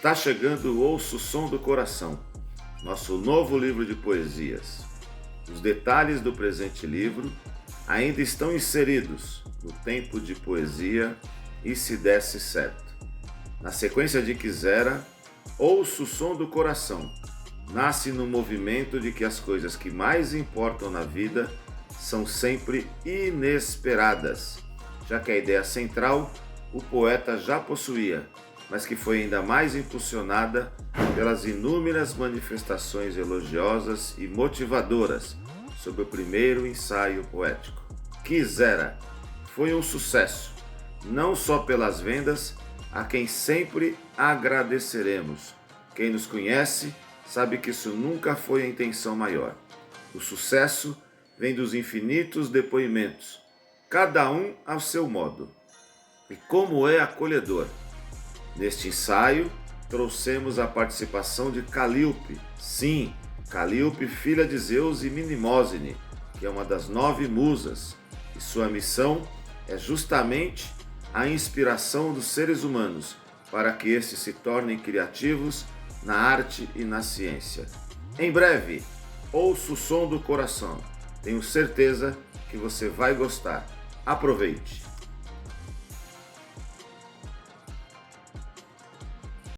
Está chegando o Ouça o Som do Coração, nosso novo livro de poesias. Os detalhes do presente livro ainda estão inseridos no tempo de poesia E Se Desse Certo. Na sequência de Quisera, Ouça o Som do Coração nasce no movimento de que as coisas que mais importam na vida são sempre inesperadas, já que a ideia central o poeta já possuía, mas que foi ainda mais impulsionada pelas inúmeras manifestações elogiosas e motivadoras sobre o primeiro ensaio poético. Quisera foi um sucesso, não só pelas vendas, a quem sempre agradeceremos. Quem nos conhece sabe que isso nunca foi a intenção maior. O sucesso vem dos infinitos depoimentos, cada um ao seu modo. E como é acolhedor! Neste ensaio, trouxemos a participação de Calíope. Sim, Calíope, filha de Zeus e Mnemosyne, que é uma das 9 musas, e sua missão é justamente a inspiração dos seres humanos para que estes se tornem criativos na arte e na ciência. Em breve, ouça o som do coração. Tenho certeza que você vai gostar. Aproveite!